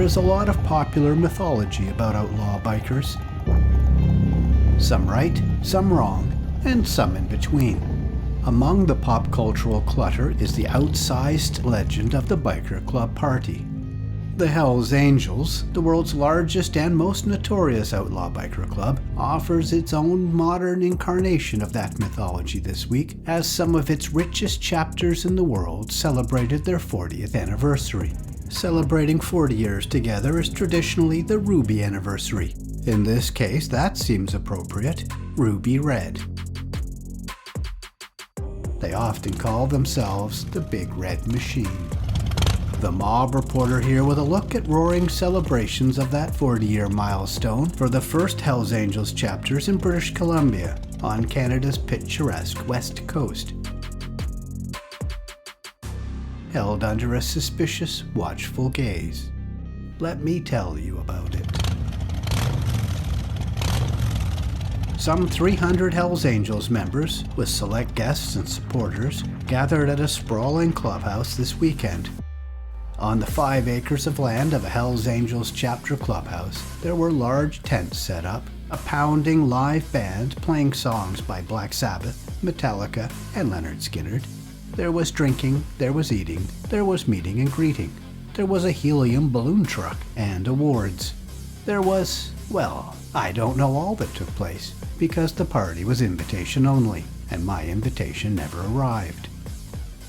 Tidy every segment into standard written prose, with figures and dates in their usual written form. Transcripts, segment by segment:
is a lot of popular mythology about outlaw bikers. Some right, some wrong, and some in between. Among the pop cultural clutter is the outsized legend of the biker club party. The Hells Angels, the world's largest and most notorious outlaw biker club, offers its own modern incarnation of that mythology this week, as some of its richest chapters in the world celebrated their 40th anniversary. Celebrating 40 years together is traditionally the Ruby anniversary. In this case, that seems appropriate. Ruby Red. They often call themselves the Big Red Machine. The Mob Reporter here with a look at roaring celebrations of that 40-year milestone for the first Hells Angels chapters in British Columbia on Canada's picturesque west coast. Held under a suspicious, watchful gaze. Let me tell you about it. Some 300 Hells Angels members, with select guests and supporters, gathered at a sprawling clubhouse this weekend. On the 5 acres of land of a Hells Angels chapter clubhouse, there were large tents set up, a pounding live band playing songs by Black Sabbath, Metallica and Lynyrd Skynyrd. There was drinking, there was eating, there was meeting and greeting. There was a helium balloon truck and awards. There was, well, I don't know all that took place, because the party was invitation only, and my invitation never arrived.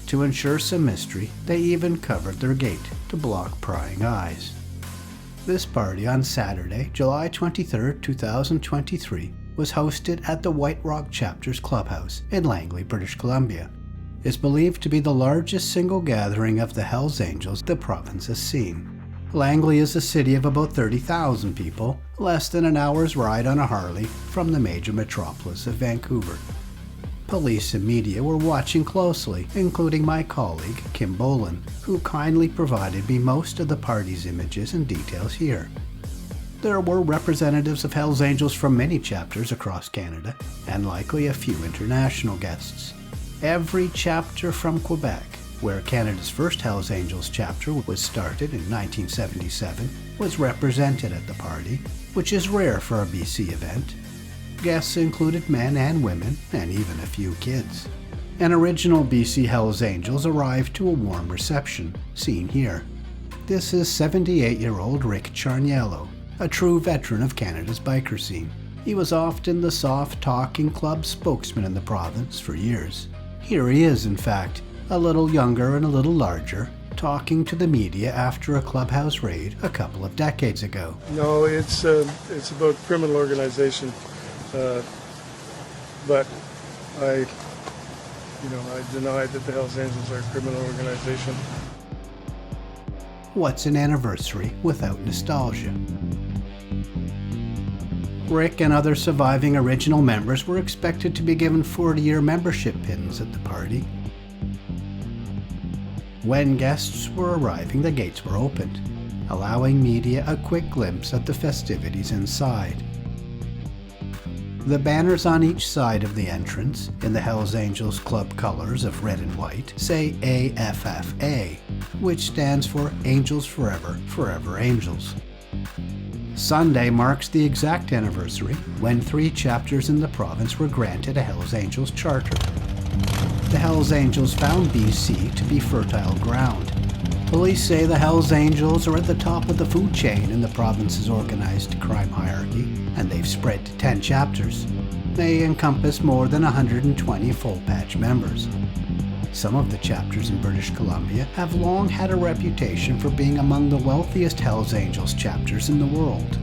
To ensure some mystery, they even covered their gate to block prying eyes. This party on Saturday, July 23, 2023, was hosted at the White Rock Chapter's Clubhouse in Langley, British Columbia. It's believed to be the largest single gathering of the Hells Angels the province has seen. Langley is a city of about 30,000 people, less than an hour's ride on a Harley from the major metropolis of Vancouver. Police and media were watching closely, including my colleague, Kim Boland, who kindly provided me most of the party's images and details here. There were representatives of Hells Angels from many chapters across Canada, and likely a few international guests. Every chapter from Quebec, where Canada's first Hells Angels chapter was started in 1977, was represented at the party, which is rare for a BC event. Guests included men and women, and even a few kids. An original BC Hells Angels arrived to a warm reception, seen here. This is 78-year-old Rick Charniello, a true veteran of Canada's biker scene. He was often the soft-talking club spokesman in the province for years. Here he is, in fact, a little younger and a little larger, talking to the media after a clubhouse raid a couple of decades ago. No, it's about criminal organization. But I deny that the Hells Angels are a criminal organization. What's an anniversary without nostalgia? Rick and other surviving original members were expected to be given 40-year membership pins at the party. When guests were arriving, the gates were opened, allowing media a quick glimpse at the festivities inside. The banners on each side of the entrance, in the Hells Angels club colors of red and white, say AFFA, which stands for Angels Forever, Forever Angels. Sunday marks the exact anniversary when 3 chapters in the province were granted a Hells Angels charter. The Hells Angels found BC to be fertile ground. Police say the Hells Angels are at the top of the food chain in the province's organized crime hierarchy, and they've spread to 10 chapters. They encompass more than 120 full-patch members. Some of the chapters in British Columbia have long had a reputation for being among the wealthiest Hells Angels chapters in the world.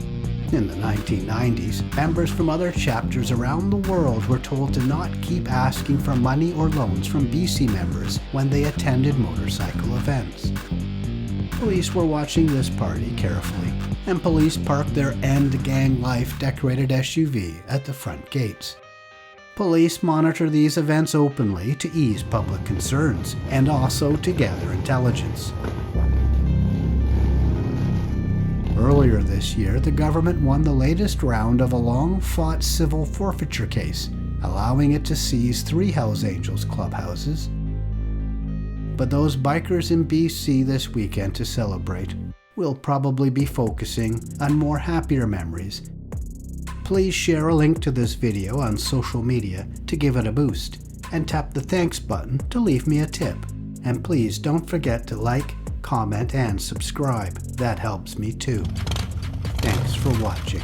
In the 1990s, members from other chapters around the world were told to not keep asking for money or loans from BC members when they attended motorcycle events. Police were watching this party carefully, and police parked their End Gang Life decorated SUV at the front gates. Police monitor these events openly to ease public concerns and also to gather intelligence. Earlier this year, the government won the latest round of a long-fought civil forfeiture case, allowing it to seize 3 Hells Angels clubhouses. But those bikers in BC this weekend to celebrate we'll probably be focusing on more happier memories. Please share a link to this video on social media to give it a boost, and tap the thanks button to leave me a tip. And please don't forget to like, comment, and subscribe. That helps me too. Thanks for watching.